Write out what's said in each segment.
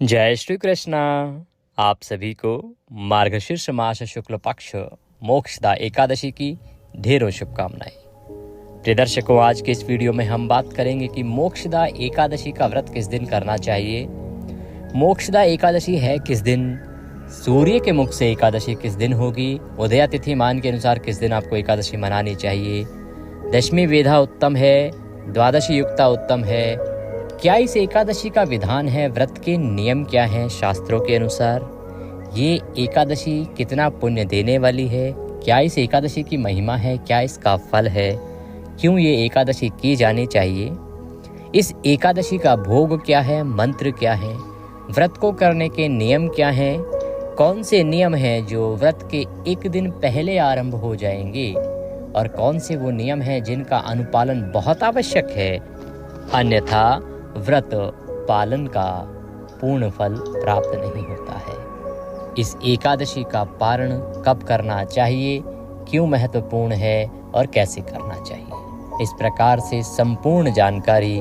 जय श्री कृष्णा। आप सभी को मार्गशीर्ष मास शुक्ल पक्ष मोक्षदा एकादशी की ढेरों शुभकामनाएं। प्रिय दर्शकों, आज के इस वीडियो में हम बात करेंगे कि मोक्षदा एकादशी का व्रत किस दिन करना चाहिए, मोक्षदा एकादशी है किस दिन, सूर्य के मुख से एकादशी किस दिन होगी, उदया तिथि मान के अनुसार किस दिन आपको एकादशी मनानी चाहिए, दशमी वेधा उत्तम है, द्वादशी युक्ता उत्तम है, क्या इस एकादशी का विधान है, व्रत के नियम क्या हैं शास्त्रों के अनुसार, ये एकादशी कितना पुण्य देने वाली है, क्या इस एकादशी की महिमा है, क्या इसका फल है, क्यों ये एकादशी की जानी चाहिए, इस एकादशी का भोग क्या है, मंत्र क्या है, व्रत को करने के नियम क्या हैं, कौन से नियम हैं जो व्रत के एक दिन पहले आरंभ हो जाएंगे और कौन से वो नियम हैं जिनका अनुपालन बहुत आवश्यक है, अन्यथा व्रत पालन का पूर्ण फल प्राप्त नहीं होता है। इस एकादशी का पारण कब करना चाहिए, क्यों महत्वपूर्ण है और कैसे करना चाहिए, इस प्रकार से संपूर्ण जानकारी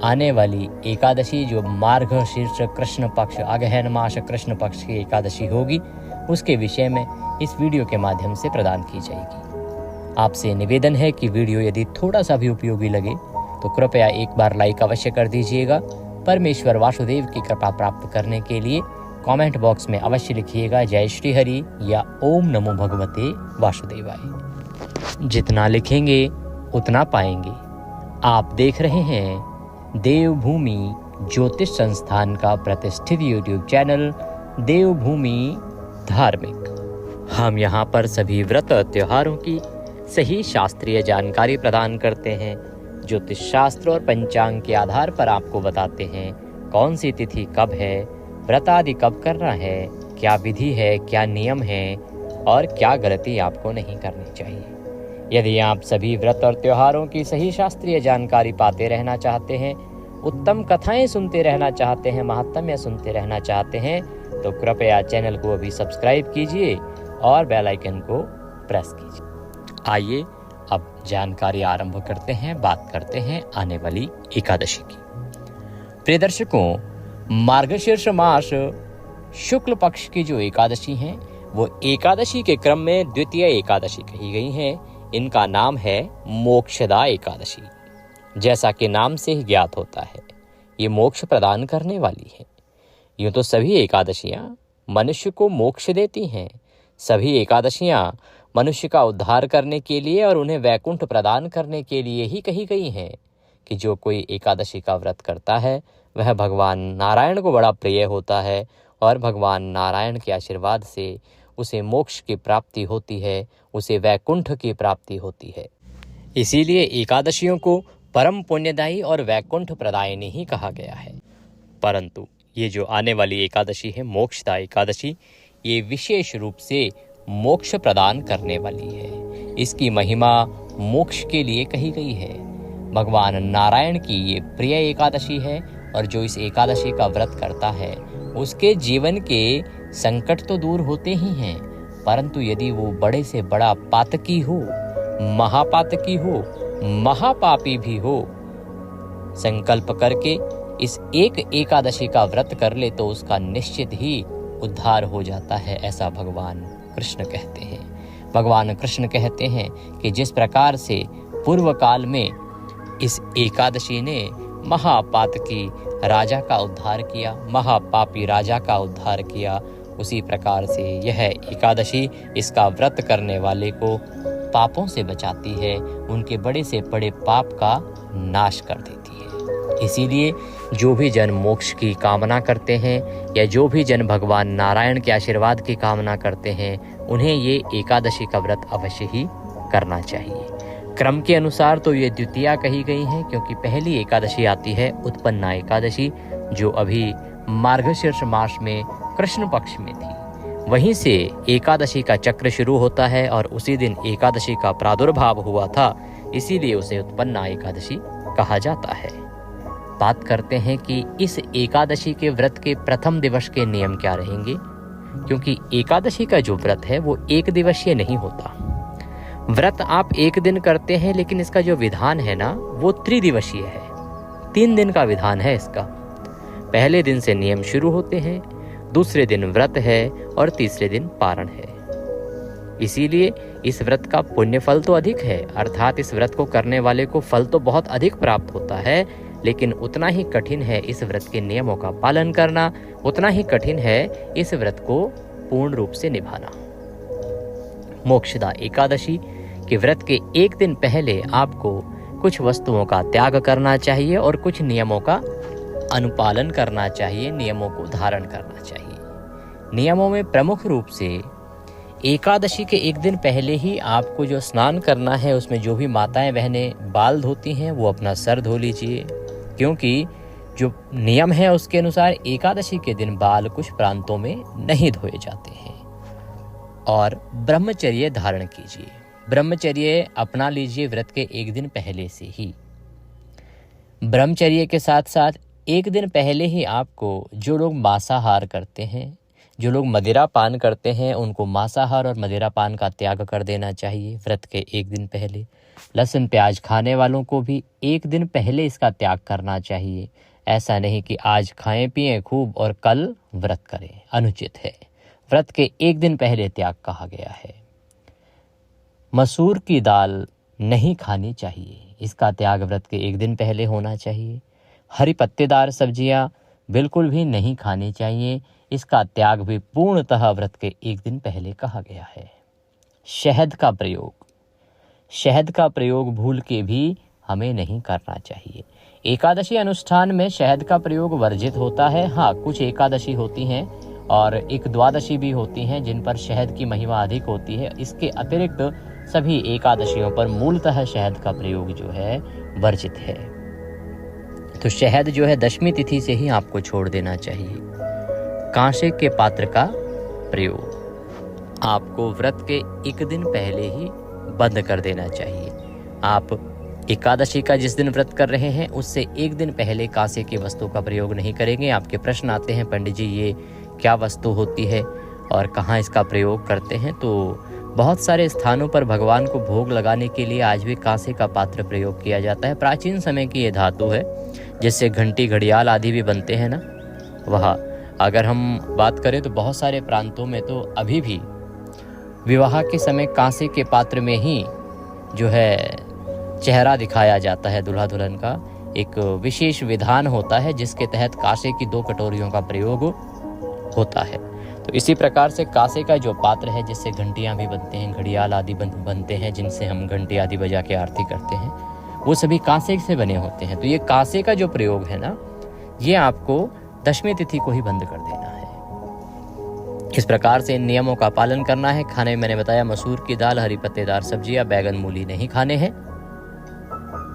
आने वाली एकादशी जो मार्गशीर्ष कृष्ण पक्ष अगहन मास कृष्ण पक्ष की एकादशी होगी उसके विषय में इस वीडियो के माध्यम से प्रदान की जाएगी। आपसे निवेदन है कि वीडियो यदि थोड़ा सा भी उपयोगी लगे तो कृपया एक बार लाइक अवश्य कर दीजिएगा। परमेश्वर वासुदेव की कृपा प्राप्त करने के लिए कमेंट बॉक्स में अवश्य लिखिएगा जय श्री हरि या ओम नमो भगवते वासुदेवाय। जितना लिखेंगे उतना पाएंगे। आप देख रहे हैं देवभूमि ज्योतिष संस्थान का प्रतिष्ठित यूट्यूब चैनल देवभूमि धार्मिक। हम यहाँ पर सभी व्रत त्योहारों की सही शास्त्रीय जानकारी प्रदान करते हैं। ज्योतिष शास्त्र और पंचांग के आधार पर आपको बताते हैं कौन सी तिथि कब है, व्रत आदि कब करना है, क्या विधि है, क्या नियम है और क्या गलती आपको नहीं करनी चाहिए। यदि आप सभी व्रत और त्योहारों की सही शास्त्रीय जानकारी पाते रहना चाहते हैं, उत्तम कथाएं सुनते रहना चाहते हैं, महात्म्य सुनते रहना चाहते हैं तो कृपया चैनल को अभी सब्सक्राइब कीजिए और बेल आइकन को प्रेस कीजिए। आइए अब जानकारी आरंभ करते हैं, बात करते हैं आने वाली एकादशी की। प्रिय दर्शकों, मार्गशीर्ष मास शुक्ल पक्ष की जो एकादशी हैं वो एकादशी के क्रम में द्वितीय एकादशी कही गई हैं। इनका नाम है मोक्षदा एकादशी। जैसा कि नाम से ही ज्ञात होता है ये मोक्ष प्रदान करने वाली है। यूं तो सभी एकादशियां मनुष्य को मोक्ष देती हैं। सभी एकादशियां मनुष्य का उद्धार करने के लिए और उन्हें वैकुंठ प्रदान करने के लिए ही कही गई हैं कि जो कोई एकादशी का व्रत करता है वह भगवान नारायण को बड़ा प्रिय होता है और भगवान नारायण के आशीर्वाद से उसे मोक्ष की प्राप्ति होती है, उसे वैकुंठ की प्राप्ति होती है। इसीलिए एकादशियों को परम पुण्यदायी और वैकुंठ प्रदायिनी ही कहा गया है। परंतु ये जो आने वाली एकादशी है मोक्षदा एकादशी, ये विशेष रूप से मोक्ष प्रदान करने वाली है। इसकी महिमा मोक्ष के लिए कही गई है। भगवान नारायण की ये प्रिय एकादशी है और जो इस एकादशी का व्रत करता है उसके जीवन के संकट तो दूर होते ही हैं, परंतु यदि वो बड़े से बड़ा पातकी हो, महापातकी हो, महापापी भी हो, संकल्प करके इस एक एकादशी का व्रत कर ले तो उसका निश्चित ही उद्धार हो जाता है, ऐसा भगवान कृष्ण कहते हैं। भगवान कृष्ण कहते हैं कि जिस प्रकार से पूर्व काल में इस एकादशी ने महापातकी राजा का उद्धार किया, महापापी राजा का उद्धार किया, उसी प्रकार से यह एकादशी इसका व्रत करने वाले को पापों से बचाती है, उनके बड़े से बड़े पाप का नाश कर देती है। इसीलिए जो भी जन मोक्ष की कामना करते हैं या जो भी जन भगवान नारायण के आशीर्वाद की कामना करते हैं उन्हें ये एकादशी का व्रत अवश्य ही करना चाहिए। क्रम के अनुसार तो ये द्वितीया कही गई है क्योंकि पहली एकादशी आती है उत्पन्ना एकादशी जो अभी मार्गशीर्ष मास में कृष्ण पक्ष में थी। वहीं से एकादशी का चक्र शुरू होता है और उसी दिन एकादशी का प्रादुर्भाव हुआ था, इसीलिए उसे उत्पन्ना एकादशी कहा जाता है। बात करते हैं कि इस एकादशी के व्रत के प्रथम दिवस के नियम क्या रहेंगे, क्योंकि एकादशी का जो व्रत है वो एक दिवसीय नहीं होता। व्रत आप एक दिन करते हैं लेकिन इसका जो विधान है ना वो त्रिदिवसीय है, 3 दिन का विधान है इसका। पहले दिन से नियम शुरू होते हैं, दूसरे दिन व्रत है और तीसरे दिन पारण है। इसीलिए इस व्रत का पुण्य फल तो अधिक है, अर्थात इस व्रत को करने वाले को फल तो बहुत अधिक प्राप्त होता है, लेकिन उतना ही कठिन है इस व्रत के नियमों का पालन करना, उतना ही कठिन है इस व्रत को पूर्ण रूप से निभाना। मोक्षदा एकादशी के व्रत के एक दिन पहले आपको कुछ वस्तुओं का त्याग करना चाहिए और कुछ नियमों का अनुपालन करना चाहिए, नियमों को धारण करना चाहिए। नियमों में प्रमुख रूप से एकादशी के एक दिन पहले ही आपको जो स्नान करना है, उसमें जो भी माताएं बहनें बाल धोती हैं वो अपना सर धो लीजिए, क्योंकि जो नियम है उसके अनुसार एकादशी के दिन बाल कुछ प्रांतों में नहीं धोए जाते हैं। और ब्रह्मचर्य धारण कीजिए, ब्रह्मचर्य अपना लीजिए व्रत के एक दिन पहले से ही। ब्रह्मचर्य के साथ साथ एक दिन पहले ही आपको, जो लोग मांसाहार करते हैं, जो लोग मदिरा पान करते हैं, उनको मांसाहार और मदिरा पान का त्याग कर देना चाहिए व्रत के एक दिन पहले। लहसुन प्याज खाने वालों को भी एक दिन पहले इसका त्याग करना चाहिए। ऐसा नहीं कि आज खाएं पिएं खूब और कल व्रत करें, अनुचित है। व्रत के एक दिन पहले त्याग कहा गया है। मसूर की दाल नहीं खानी चाहिए, इसका त्याग व्रत के एक दिन पहले होना चाहिए। हरी पत्तेदार सब्जियां बिल्कुल भी नहीं खानी चाहिए, इसका त्याग भी पूर्णतः व्रत के एक दिन पहले कहा गया है। शहद का प्रयोग, शहद का प्रयोग भूल के भी हमें नहीं करना चाहिए। एकादशी अनुष्ठान में शहद का प्रयोग वर्जित होता है। हाँ, कुछ एकादशी होती हैं और एक द्वादशी भी होती हैं जिन पर शहद की महिमा अधिक होती है। इसके अतिरिक्त सभी एकादशियों पर मूलतः शहद का प्रयोग जो है वर्जित है। तो शहद जो है दशमी तिथि से ही आपको छोड़ देना चाहिए। कांसे के पात्र का प्रयोग आपको व्रत के एक दिन पहले ही बंद कर देना चाहिए। आप एकादशी का जिस दिन व्रत कर रहे हैं उससे एक दिन पहले कांसे की वस्तु का प्रयोग नहीं करेंगे। आपके प्रश्न आते हैं, पंडित जी ये क्या वस्तु होती है और कहाँ इसका प्रयोग करते हैं? तो बहुत सारे स्थानों पर भगवान को भोग लगाने के लिए आज भी कांसे का पात्र प्रयोग किया जाता है। प्राचीन समय की ये धातु है जिससे घंटी घड़ियाल आदि भी बनते हैं ना, वह अगर हम बात करें तो बहुत सारे प्रांतों में तो अभी भी विवाह के समय कांसे के पात्र में ही जो है चेहरा दिखाया जाता है दुल्हा दुल्हन का। एक विशेष विधान होता है जिसके तहत कांसे की 2 कटोरियों का प्रयोग होता है। तो इसी प्रकार से कांसे का जो पात्र है जिससे घंटियां भी बनते हैं, घड़ियाल आदि बनते हैं, जिनसे हम घंटी आदि बजा के आरती करते हैं, वो सभी कांसे से बने होते हैं। तो ये कांसे का जो प्रयोग है ना, ये आपको दशमी तिथि को ही बंद कर देना है। इस प्रकार से इन नियमों का पालन करना है। खाने में मैंने बताया मसूर की दाल, हरी पत्तेदार सब्जियां, बैगन मूली नहीं खाने हैं।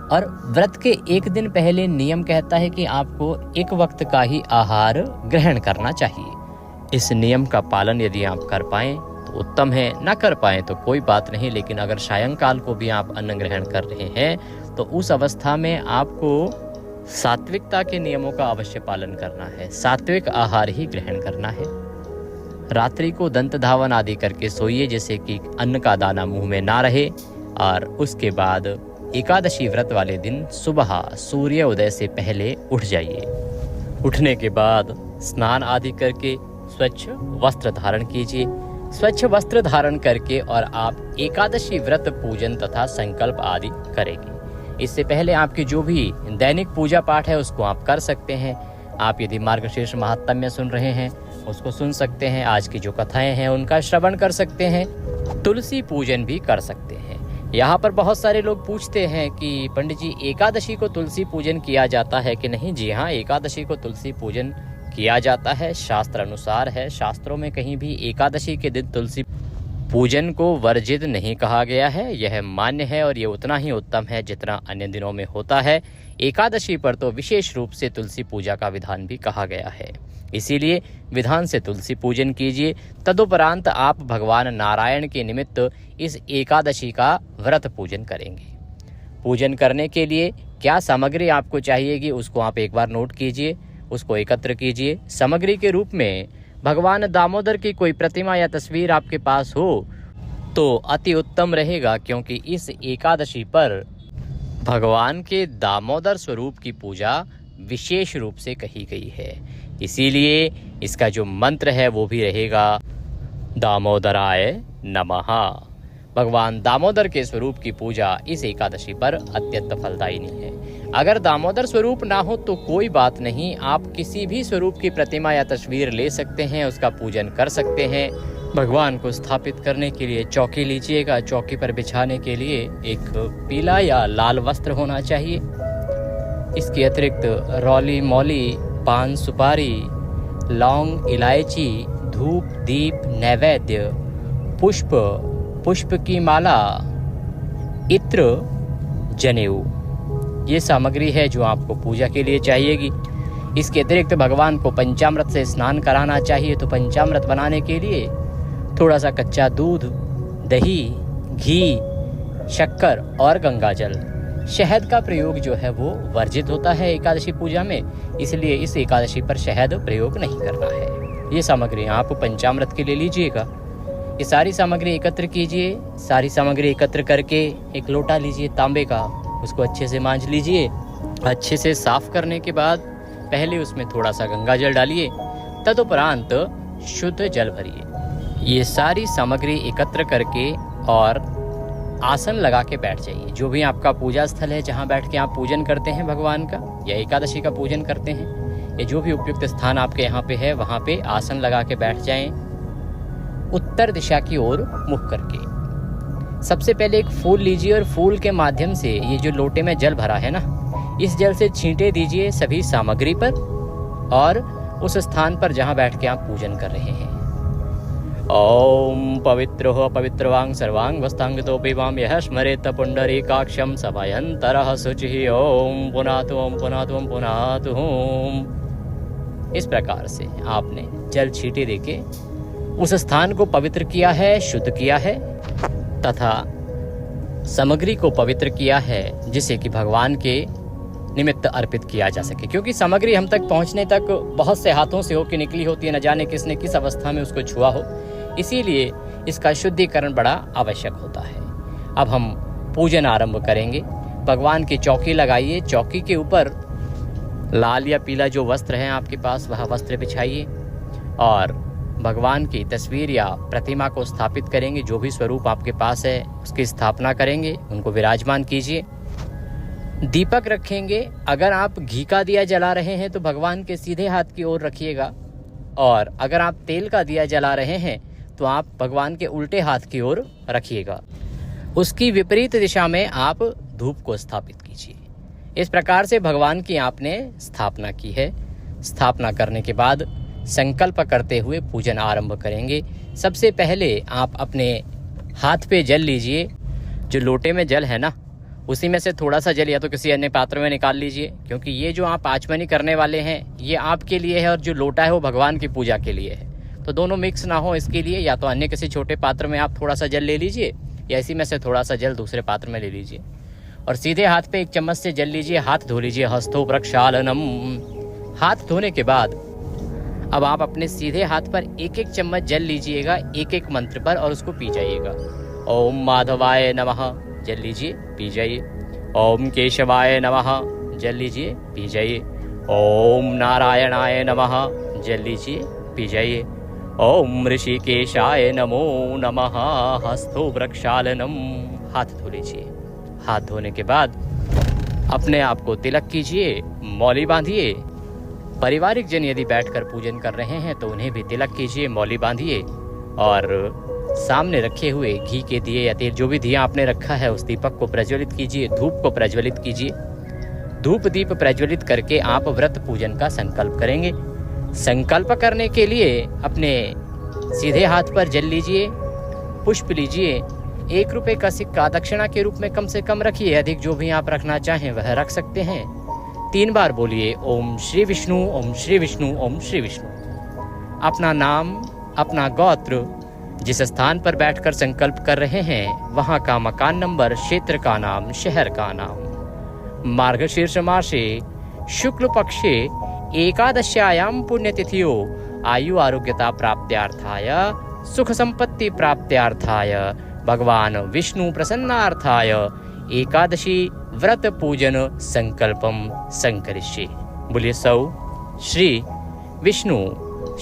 और व्रत के एक दिन पहले नियम कहता है कि आपको एक वक्त का ही आहार ग्रहण करना चाहिए। इस नियम का पालन यदि आप कर पाएं तो उत्तम है, ना कर पाएं तो कोई बात नहीं। लेकिन अगर सायंकाल को भी आप अन्न ग्रहण कर रहे हैं तो उस अवस्था में आपको सात्विकता के नियमों का अवश्य पालन करना है। सात्विक आहार ही ग्रहण करना है। रात्रि को दंत धावन आदि करके सोइए जिससे कि अन्न का दाना मुंह में ना रहे। और उसके बाद एकादशी व्रत वाले दिन सुबह सूर्य उदय से पहले उठ जाइए। उठने के बाद स्नान आदि करके स्वच्छ वस्त्र धारण कीजिए। स्वच्छ वस्त्र धारण करके और आप एकादशी व्रत पूजन तथा संकल्प आदि करेंगे। इससे पहले आपकी जो भी दैनिक पूजा पाठ है उसको आप कर सकते हैं। आप यदि मार्गशीर्ष महात्म्य सुन रहे हैं उसको सुन सकते हैं। आज की जो कथाएं हैं उनका श्रवण कर सकते हैं। तुलसी पूजन भी कर सकते हैं। यहाँ पर बहुत सारे लोग पूछते हैं कि पंडित जी एकादशी को तुलसी पूजन किया जाता है कि नहीं? जी हाँ, एकादशी को तुलसी पूजन किया जाता है, शास्त्र अनुसार है। शास्त्रों में कहीं भी एकादशी के दिन तुलसी पूजन को वर्जित नहीं कहा गया है। यह मान्य है और ये उतना ही उत्तम है जितना अन्य दिनों में होता है। एकादशी पर तो विशेष रूप से तुलसी पूजा का विधान भी कहा गया है, इसीलिए विधान से तुलसी पूजन कीजिए। तदुपरांत आप भगवान नारायण के निमित्त इस एकादशी का व्रत पूजन करेंगे। पूजन करने के लिए क्या सामग्री आपको चाहिएगी उसको आप एक बार नोट कीजिए, उसको एकत्र कीजिए। सामग्री के रूप में भगवान दामोदर की कोई प्रतिमा या तस्वीर आपके पास हो तो अति उत्तम रहेगा, क्योंकि इस एकादशी पर भगवान के दामोदर स्वरूप की पूजा विशेष रूप से कही गई है। इसीलिए इसका जो मंत्र है वो भी रहेगा दामोदराय नमः। भगवान दामोदर के स्वरूप की पूजा इस एकादशी पर अत्यंत फलदायिनी है। अगर दामोदर स्वरूप ना हो तो कोई बात नहीं, आप किसी भी स्वरूप की प्रतिमा या तस्वीर ले सकते हैं, उसका पूजन कर सकते हैं। भगवान को स्थापित करने के लिए चौकी लीजिएगा। चौकी पर बिछाने के लिए एक पीला या लाल वस्त्र होना चाहिए। इसके अतिरिक्त रौली मौली, पान सुपारी, लौंग, इलायची, धूप, दीप, नैवेद्य, पुष्प की माला, इत्र, जनेऊ, ये सामग्री है जो आपको पूजा के लिए चाहिएगी। इसके अतिरिक्त भगवान को पंचामृत से स्नान कराना चाहिए। तो पंचामृत बनाने के लिए थोड़ा सा कच्चा दूध, दही, घी, शक्कर और गंगाजल, शहद का प्रयोग जो है वो वर्जित होता है एकादशी पूजा में, इसलिए इस एकादशी पर शहद प्रयोग नहीं करना है। ये सामग्री आप पंचामृत के लिए लीजिएगा। ये सारी सामग्री एकत्र कीजिए। सारी सामग्री एकत्र करके एक लोटा लीजिए तांबे का, उसको अच्छे से मांज लीजिए। अच्छे से साफ करने के बाद पहले उसमें थोड़ा सा गंगाजल डालिए, तदुपरांत शुद्ध जल भरिए। ये सारी सामग्री एकत्र करके और आसन लगा के बैठ जाइए। जो भी आपका पूजा स्थल है, जहाँ बैठ के आप पूजन करते हैं भगवान का या एकादशी का पूजन करते हैं, ये जो भी उपयुक्त स्थान आपके यहाँ पे है, वहाँ पे आसन लगा के बैठ जाएं, उत्तर दिशा की ओर मुख करके। सबसे पहले एक फूल लीजिए और फूल के माध्यम से ये जो लोटे में जल भरा है ना, इस जल से छींटे दीजिए सभी सामग्री पर और उस स्थान पर जहाँ बैठ के आप पूजन कर रहे हैं। ओम पवित्रो पवित्रवांग सर्वांग वस्तांगतोपि वाम यह स्मरेत पुंडरीकाक्षं सभयंतरः शुचिः। ओम पुनातु ओम पुनातु ओम पुनातु ओम। इस प्रकार से आपने जल छींटे देके उस स्थान को पवित्र किया है, शुद्ध किया है तथा सामग्री को पवित्र किया है, जिसे कि भगवान के निमित्त अर्पित किया जा सके। क्योंकि सामग्री हम तक पहुंचने तक बहुत से हाथों से होकर निकली होती है, न जाने किसने किस अवस्था में उसको छुआ हो, इसीलिए इसका शुद्धिकरण बड़ा आवश्यक होता है। अब हम पूजन आरंभ करेंगे। भगवान की चौकी लगाइए। चौकी के ऊपर लाल या पीला जो वस्त्र है आपके पास, वह वस्त्र बिछाइए और भगवान की तस्वीर या प्रतिमा को स्थापित करेंगे। जो भी स्वरूप आपके पास है उसकी स्थापना करेंगे, उनको विराजमान कीजिए। दीपक रखेंगे। अगर आप घी का दिया जला रहे हैं तो भगवान के सीधे हाथ की ओर रखिएगा, और अगर आप तेल का दिया जला रहे हैं तो आप भगवान के उल्टे हाथ की ओर रखिएगा। उसकी विपरीत दिशा में आप धूप को स्थापित कीजिए। इस प्रकार से भगवान की आपने स्थापना की है। स्थापना करने के बाद संकल्प करते हुए पूजन आरंभ करेंगे। सबसे पहले आप अपने हाथ पे जल लीजिए। जो लोटे में जल है ना, उसी में से थोड़ा सा जल या तो किसी अन्य पात्र में निकाल लीजिए, क्योंकि ये जो आप आचमनी करने वाले हैं ये आपके लिए है और जो लोटा है वो भगवान की पूजा के लिए है। तो दोनों मिक्स ना हो, इसके लिए या तो अन्य किसी छोटे पात्र में आप थोड़ा सा जल ले लीजिए या इसी में से थोड़ा सा जल दूसरे पात्र में ले लीजिए और सीधे हाथ पे एक चम्मच से जल लीजिए। हाथ धो लीजिए। हस्तो प्रक्षालनम। हाथ धोने के बाद अब आप अपने सीधे हाथ पर एक एक चम्मच जल लीजिएगा, एक एक मंत्र पर, और उसको पी जाइएगा। ओम माधवाय नमः, जल लीजिए, पी जाइए। ओम केशवाय नमः, जल लीजिए, पी जाइए। ओम नारायणाय नमः, जल लीजिए, पी जाइए। ओम ऋषिकेशाय नमो नमः। हस्तो प्रक्षालनम। हाथ धो लीजिए। हाथ धोने के बाद अपने आप को तिलक कीजिए, मौली बांधिए। पारिवारिक जन यदि बैठकर पूजन कर रहे हैं तो उन्हें भी तिलक कीजिए, मौली बांधिए और सामने रखे हुए घी के दिए या तेल, जो भी दिया आपने रखा है, उस दीपक को प्रज्वलित कीजिए। धूप को प्रज्वलित कीजिए। धूप दीप प्रज्वलित करके आप व्रत पूजन का संकल्प करेंगे। संकल्प करने के लिए अपने सीधे हाथ पर जल लीजिए, पुष्प लीजिए। 1 रुपये का सिक्का दक्षिणा के रूप में कम से कम रखिए, अधिक जो भी आप रखना चाहें वह रख सकते हैं। 3 बार बोलिए ओम श्री विष्णु, ओम श्री विष्णु, ओम श्री विष्णु। अपना नाम, अपना गोत्र, जिस स्थान पर बैठकर संकल्प कर रहे हैं वहां का मकान नंबर, क्षेत्र का नाम, शहर का नाम। मार्गशीर्ष मासे शुक्ल पक्षे एकादश्यायां पुण्यतिथियो आयु आरोग्यता प्राप्त्यार्थाय सुख संपत्ति प्राप्त्यार्थाय भगवान विष्णु प्रसन्नार्थाय एकादशी व्रत पूजन संकल्पम संकरिष्ये। बोलिए सौ श्री विष्णु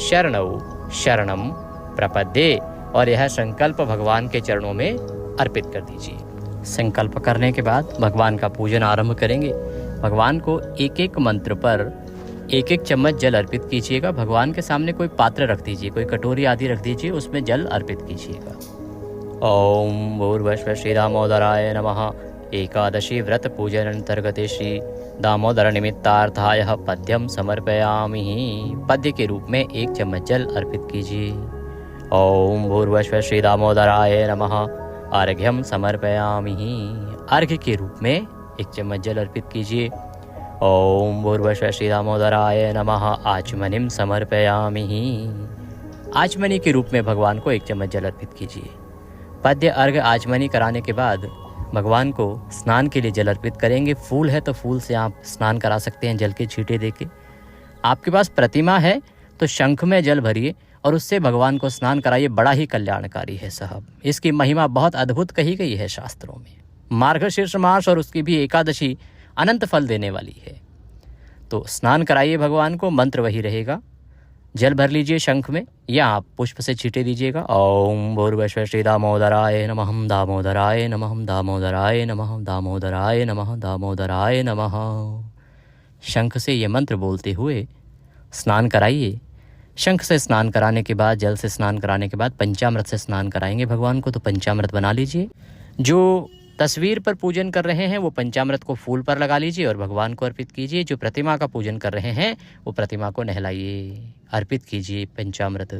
शरणौ शरणम प्रपद्ये। और यह संकल्प भगवान के चरणों में अर्पित कर दीजिए। संकल्प करने के बाद भगवान का पूजन आरंभ करेंगे। भगवान को एक एक मंत्र पर एक एक चम्मच जल अर्पित कीजिएगा। भगवान के सामने कोई पात्र रख दीजिए, कोई कटोरी आदि रख दीजिए, उसमें जल अर्पित कीजिएगा। ओम भूर्भुवः श्री दामोदराय नमः। एकादशी व्रत पूजन अंतर्गते श्री दामोदर निमित्तार्थाय पद्यम समर्पयामि। पद्य के रूप में 1 चम्मच जल अर्पित कीजिए। ओम भूर्भुवः श्री दामोदराय नमः। अर्घ्यम समर्पयामि। अर्घ्य के रूप में 1 चम्मच जल अर्पित कीजिए। ओम भूर्भुवः श्री दामोदराय नमः। आचमनीम समर्पयामि। आचमनी के रूप में भगवान को 1 चम्मच जल अर्पित कीजिए। पद्य अर्घ आचमनी कराने के बाद भगवान को स्नान के लिए जल अर्पित करेंगे। फूल है तो फूल से आप स्नान करा सकते हैं जल के छींटे देके। आपके पास प्रतिमा है तो शंख में जल भरिए और उससे भगवान को स्नान कराइए। बड़ा ही कल्याणकारी है साहब। इसकी महिमा बहुत अद्भुत कही गई है शास्त्रों में। मार्गशीर्ष मास और उसकी भी एकादशी अनंत फल देने वाली है। तो स्नान कराइए भगवान को। मंत्र वही रहेगा। जल भर लीजिए शंख में या आप पुष्प से छींटे दीजिएगा। ओम भूर्भुवः श्री दामोदराय नमः। दामोदराय नमः। दामोदराय नमः। दामोदराय नमः। दामोदराय नमः। शंख से ये मंत्र बोलते हुए स्नान कराइए। शंख से स्नान कराने के बाद, जल से स्नान कराने के बाद पंचामृत से स्नान कराएंगे भगवान को। तो पंचामृत बना लीजिए। जो तस्वीर पर पूजन कर रहे हैं वो पंचामृत को फूल पर लगा लीजिए और भगवान को अर्पित कीजिए। जो प्रतिमा का पूजन कर रहे हैं वो प्रतिमा को नहलाइए, अर्पित कीजिए पंचामृत।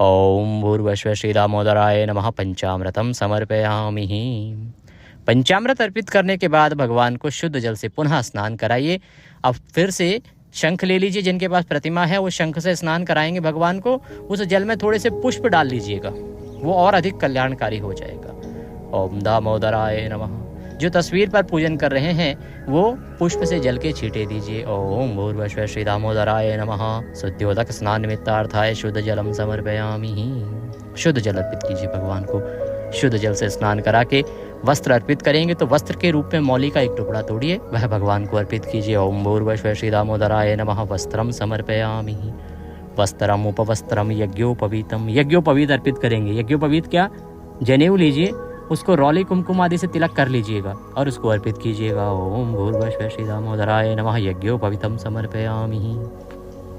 ओम भूर्भुवः श्री दामोदराय नमः। पंचामृतम समर्पयामि। पंचामृत अर्पित करने के बाद भगवान को शुद्ध जल से पुनः स्नान कराइए। अब फिर से शंख ले लीजिए। जिनके पास प्रतिमा है वो शंख से स्नान कराएंगे भगवान को। उस जल में थोड़े से पुष्प डाल लीजिएगा, वो और अधिक कल्याणकारी हो जाएगा। ओम दामोदराय नमः। जो तस्वीर पर पूजन कर रहे हैं वो पुष्प से जल के छींटे दीजिए। ओम भूर्भुवः श्री दामोदराय नमः। शुद्ध्योदक स्नान निमित्तार्थाय शुद्ध जलम समर्पयामि। शुद्ध जल अर्पित कीजिए भगवान को। शुद्ध जल से स्नान करा के वस्त्र अर्पित करेंगे तो वस्त्र के रूप में मौली का 1 टुकड़ा तोड़िए, वह भगवान को अर्पित कीजिए। ओम भूर्भुवः श्री दामोदराय नमः। वस्त्रम समर्पयामि। वस्त्रम उपवस्त्रम यज्ञोपवीतम। यज्ञोपवीत अर्पित करेंगे। यज्ञोपवीत क्या? जनेऊ लीजिए, उसको रौली कुमकुम आदि से तिलक कर लीजिएगा और उसको अर्पित कीजिएगा। ओम भूर्भुवः श्री दामोदराय नमः। यज्ञोपवीतम समर्पयामि।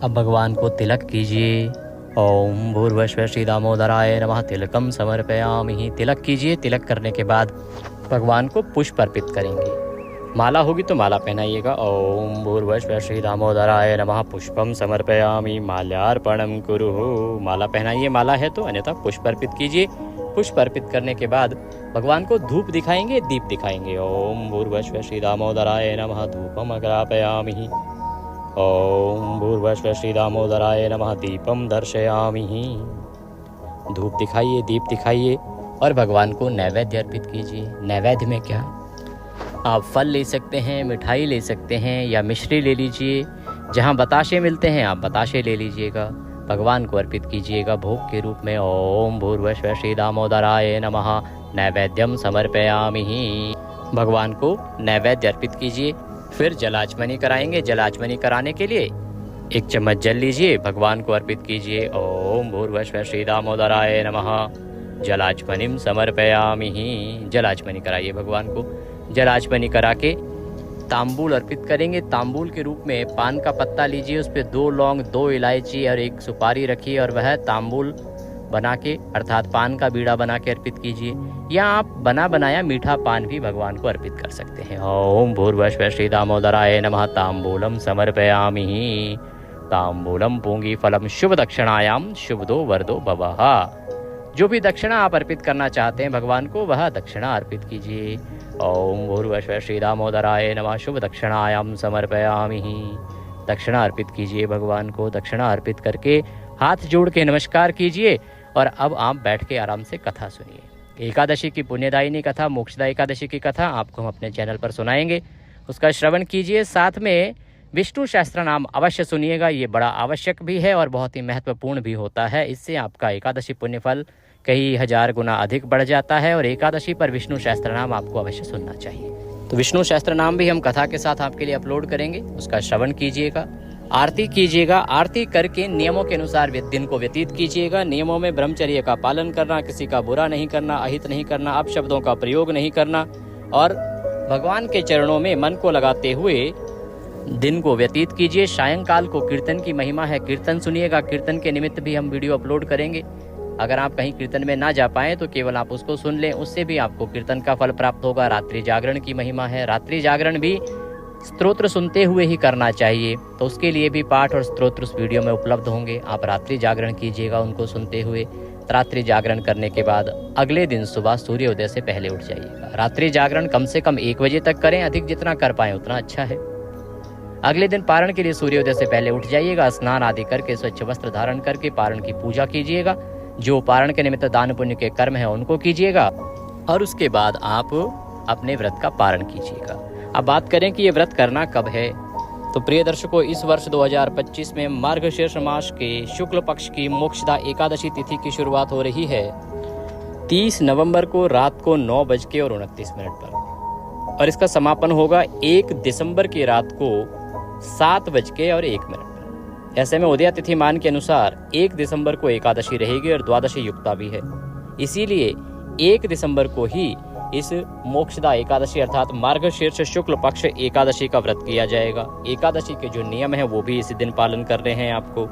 अब भगवान को तिलक कीजिए। ओम भूर्भुवः श्री दामोदराय नमः। तिलकम समर्पयामि। तिलक कीजिए। तिलक करने के बाद भगवान को पुष्प अर्पित करेंगे। माला होगी तो माला पहनाइएगा। ओम भूर्भुवः श्री दामोदराय नमः। पुष्पम समर्पयामि। माल्यार्पणम कुरु। माला पहनाइए, माला है तो, अन्यथा पुष्प अर्पित कीजिए। पुष्प अर्पित करने के बाद भगवान को धूप दिखाएंगे, दीप दिखाएंगे। ओम भूर्भुवः श्री दामोदराय नमः। धूपम अग्रापयामि। ओम भूर्भुवः श्री दामोदराय नमः। दीपम दर्शयामि। धूप दिखाइए, दीप दिखाइए और भगवान को नैवेद्य अर्पित कीजिए। नैवेद्य में क्या? आप फल ले सकते हैं, मिठाई ले सकते हैं या मिश्री ले लीजिए। जहाँ बताशे मिलते हैं आप बताशे ले लीजिएगा। भगवान को अर्पित कीजिएगा भोग के रूप में। ओम भूर्भुवः श्री दामोदराय नमः। नैवेद्यम समर्पयामि। भगवान को नैवेद्य अर्पित कीजिए। फिर जलाचमनी कराएंगे। जलाचमनी कराने के लिए 1 चम्मच जल लीजिए, भगवान को अर्पित कीजिए। ओम भूर्भुवः श्री दामोदराय नमः। जलाचमनीम समर्पयामि। जलाचमनी कराइए भगवान को। जलाचमनी करा के तांबूल अर्पित करेंगे। तांबूल के रूप में पान का पत्ता लीजिए, उस पर 2 लौंग, 2 इलायची और 1 सुपारी रखिए और वह तांबूल बना के अर्थात पान का बीड़ा बना के अर्पित कीजिए। या आप बना बनाया मीठा पान भी भगवान को अर्पित कर सकते हैं। ओम भूर्भुवः श्री दामोदराय नमः। तांबूलम समर्पयामि। तांबूलम पूंगी फलम शुभ दक्षिणायाम शुभदो वरदो भवः। जो भी दक्षिणा आप अर्पित करना चाहते हैं भगवान को वह दक्षिणा अर्पित कीजिए। ओम भूर्भुवः श्री दामोदराय नमः। शुभ दक्षिणायाम समर्पयामि। दक्षिणा अर्पित कीजिए भगवान को। दक्षिणा अर्पित करके हाथ जोड़ के नमस्कार कीजिए और अब आप बैठ के आराम से कथा सुनिए। एकादशी की पुण्यदायिनी कथा, मोक्षदा एकादशी की कथा आपको हम अपने चैनल पर सुनाएंगे, उसका श्रवण कीजिए। साथ में विष्णु सहस्त्र नाम अवश्य सुनिएगा। ये बड़ा आवश्यक भी है और बहुत ही महत्वपूर्ण भी होता है। इससे आपका एकादशी पुण्यफल कई 1000 गुना अधिक बढ़ जाता है और एकादशी पर विष्णु सहस्त्र नाम आपको अवश्य सुनना चाहिए। तो विष्णु सहस्त्र नाम भी हम कथा के साथ आपके लिए अपलोड करेंगे, उसका श्रवण कीजिएगा, आरती कीजिएगा। आरती करके नियमों के अनुसार दिन को व्यतीत कीजिएगा। नियमों में ब्रह्मचर्य का पालन करना, किसी का बुरा नहीं करना, अहित नहीं करना, अपशब्दों का प्रयोग नहीं करना और भगवान के चरणों में मन को लगाते हुए दिन को व्यतीत कीजिए। सायंकाल को कीर्तन की महिमा है, कीर्तन सुनिएगा। कीर्तन के निमित्त भी हम वीडियो अपलोड करेंगे। अगर आप कहीं कीर्तन में ना जा पाएं तो केवल आप उसको सुन लें, उससे भी आपको कीर्तन का फल प्राप्त होगा। रात्रि जागरण की महिमा है, रात्रि जागरण भी स्तोत्र सुनते हुए ही करना चाहिए, तो उसके लिए भी पाठ और स्तोत्र उस वीडियो में उपलब्ध होंगे। आप रात्रि जागरण कीजिएगा उनको सुनते हुए। रात्रि जागरण करने के बाद अगले दिन सुबह सूर्योदय से पहले उठ जाइएगा। रात्रि जागरण कम से कम 1 बजे तक करें, अधिक जितना कर पाएं उतना अच्छा है। अगले दिन पारण के लिए सूर्योदय से पहले उठ जाइएगा, स्नान आदि करके स्वच्छ वस्त्र धारण करके पारण की पूजा कीजिएगा। जो पारण के निमित्त दान पुण्य के कर्म है उनको कीजिएगा और उसके बाद आप अपने व्रत का पारण कीजिएगा। अब बात करें कि ये व्रत करना कब है, तो प्रिय दर्शकों, इस वर्ष 2025 में मार्गशीर्ष मास के शुक्ल पक्ष की मोक्षदा एकादशी तिथि की शुरुआत हो रही है 30 नवंबर को रात को 9:29 पर और इसका समापन होगा 1 दिसंबर की रात को 7:01 पर। ऐसे में उदया तिथि मान के अनुसार 1 दिसंबर को एकादशी रहेगी और द्वादशी युक्ता भी है, इसीलिए 1 दिसंबर को ही इस मोक्षदा एकादशी अर्थात मार्गशीर्ष शुक्ल पक्ष एकादशी का व्रत किया जाएगा। एकादशी के जो नियम है वो भी इसी दिन पालन कर रहे हैं आपको।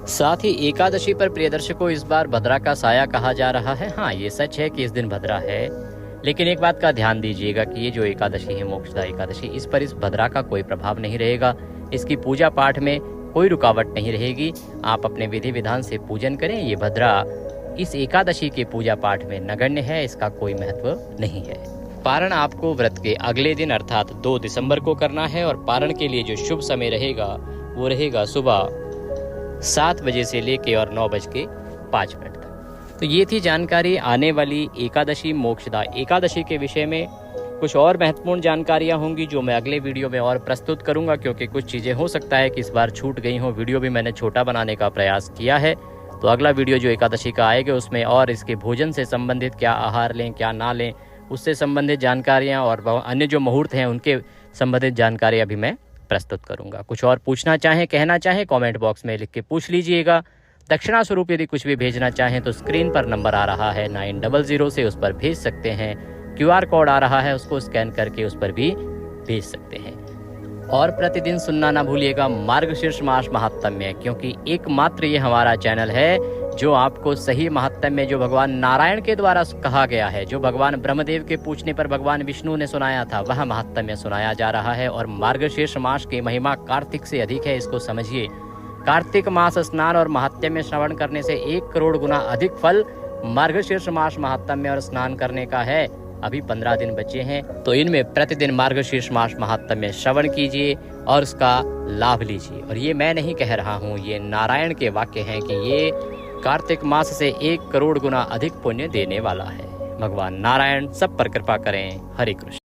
साथ ही एकादशी पर प्रिय दर्शकों इस बार भद्रा का साया कहा जा रहा है। हाँ, ये सच है कि इस दिन भद्रा है, लेकिन एक बात का ध्यान दीजिएगा कि ये जो एकादशी है मोक्षदा एकादशी, इस पर इस भद्रा का कोई प्रभाव नहीं रहेगा। इसकी पूजा पाठ में कोई रुकावट नहीं रहेगी। आप अपने विधि विधान से पूजन करें। ये भद्रा इस एकादशी के पूजा पाठ में नगण्य है, इसका कोई महत्व नहीं है। पारण आपको व्रत के अगले दिन अर्थात 2 दिसंबर को करना है और पारण के लिए जो शुभ समय रहेगा वो रहेगा सुबह 7 बजे से लेके और 9:05 तक। तो ये थी जानकारी आने वाली एकादशी मोक्षदा एकादशी के विषय में। कुछ और महत्वपूर्ण जानकारियां होंगी जो मैं अगले वीडियो में और प्रस्तुत करूंगा, क्योंकि कुछ चीज़ें हो सकता है कि इस बार छूट गई हों। वीडियो भी मैंने छोटा बनाने का प्रयास किया है, तो अगला वीडियो जो एकादशी का आएगा उसमें और इसके भोजन से संबंधित क्या आहार लें क्या ना लें उससे संबंधित जानकारियां और अन्य जो मुहूर्त हैं उनके संबंधित जानकारियां भी मैं प्रस्तुत करूंगा। कुछ और पूछना चाहें कहना चाहें कमेंट बॉक्स में लिख के पूछ लीजिएगा। दक्षिणा स्वरूप यदि कुछ भी भेजना चाहें तो स्क्रीन पर नंबर आ रहा है 900 से, उस पर भेज सकते हैं। QR कोड आ रहा है, उसको स्कैन करके उस पर भी भेज सकते हैं। और प्रतिदिन सुनना ना भूलिएगा मार्गशीर्ष मास महात्म्य, क्योंकि एकमात्र ये हमारा चैनल है जो आपको सही महात्म्य जो भगवान नारायण के द्वारा कहा गया है, जो भगवान ब्रह्मदेव के पूछने पर भगवान विष्णु ने सुनाया था, वह महात्म्य सुनाया जा रहा है। और मार्गशीर्ष मास की महिमा कार्तिक से अधिक है, इसको समझिए। कार्तिक मास स्नान और महात्म्य श्रवण करने से 1 करोड़ गुना अधिक फल मार्गशीर्ष मास महात्म्य और स्नान करने का है। अभी 15 दिन बचे हैं, तो इनमें प्रतिदिन मार्गशीर्ष मास महात्म्य श्रवण कीजिए और उसका लाभ लीजिए। और ये मैं नहीं कह रहा हूँ, ये नारायण के वाक्य हैं कि ये कार्तिक मास से 1 करोड़ गुना अधिक पुण्य देने वाला है। भगवान नारायण सब पर कृपा करें। हरे कृष्ण।